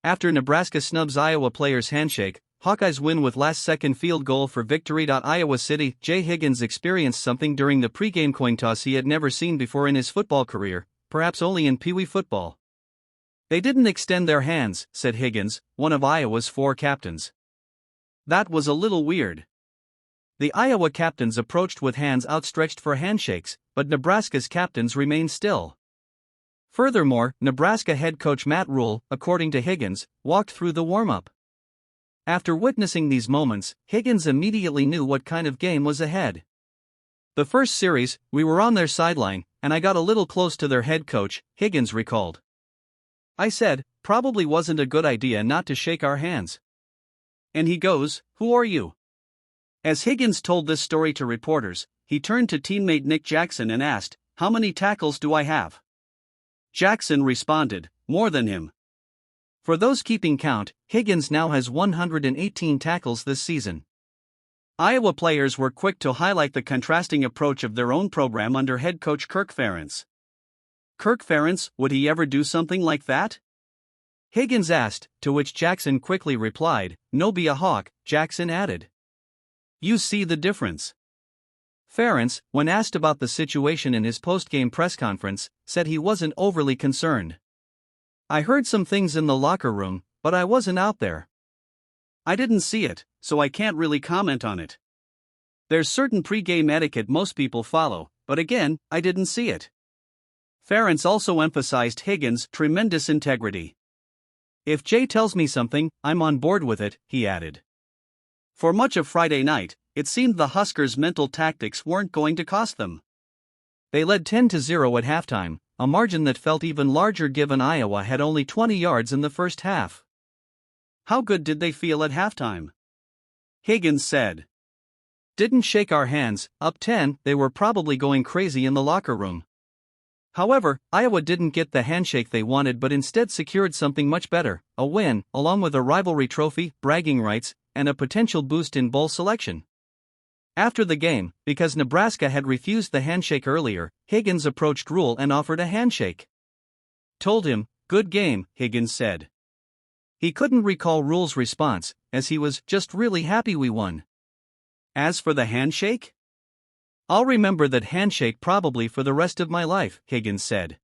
After Nebraska snubs Iowa players' handshake, Hawkeyes win with last-second field goal for victory. Iowa City. Jay Higgins experienced something during the pregame coin toss he had never seen before in his football career, perhaps only in Pee Wee football. "They didn't extend their hands," said Higgins, one of Iowa's 4 captains. "That was a little weird." The Iowa captains approached with hands outstretched for handshakes, but Nebraska's captains remained still. Furthermore, Nebraska head coach Matt Rhule, according to Higgins, walked through the warm-up. After witnessing these moments, Higgins immediately knew what kind of game was ahead. "The first series, we were on their sideline, and I got a little close to their head coach," Higgins recalled. "I said, probably wasn't a good idea not to shake our hands. And he goes, 'Who are you?'" As Higgins told this story to reporters, he turned to teammate Nick Jackson and asked, "How many tackles do I have?" Jackson responded, "More than him." For those keeping count, Higgins now has 118 tackles this season. Iowa players were quick to highlight the contrasting approach of their own program under head coach Kirk Ferentz. Kirk Ferentz, would he ever do something like that? Higgins asked, to which Jackson quickly replied, "No, be a Hawk," Jackson added. "You see the difference." Ferentz, when asked about the situation in his post-game press conference, said he wasn't overly concerned. "I heard some things in the locker room, but I wasn't out there. I didn't see it, so I can't really comment on it. There's certain pre-game etiquette most people follow, but again, I didn't see it." Ferentz also emphasized Higgins' tremendous integrity. "If Jay tells me something, I'm on board with it," he added. For much of Friday night, it seemed the Huskers' mental tactics weren't going to cost them. They led 10-0 at halftime, a margin that felt even larger given Iowa had only 20 yards in the first half. "How good did they feel at halftime?" Higgins said. "Didn't shake our hands, up 10, they were probably going crazy in the locker room." However, Iowa didn't get the handshake they wanted but instead secured something much better, a win, along with a rivalry trophy, bragging rights, and a potential boost in bowl selection. After the game, because Nebraska had refused the handshake earlier, Higgins approached Rhule and offered a handshake. "Told him, 'Good game,'" Higgins said. He couldn't recall Rhule's response, as he was just really happy we won. As for the handshake? "I'll remember that handshake probably for the rest of my life," Higgins said.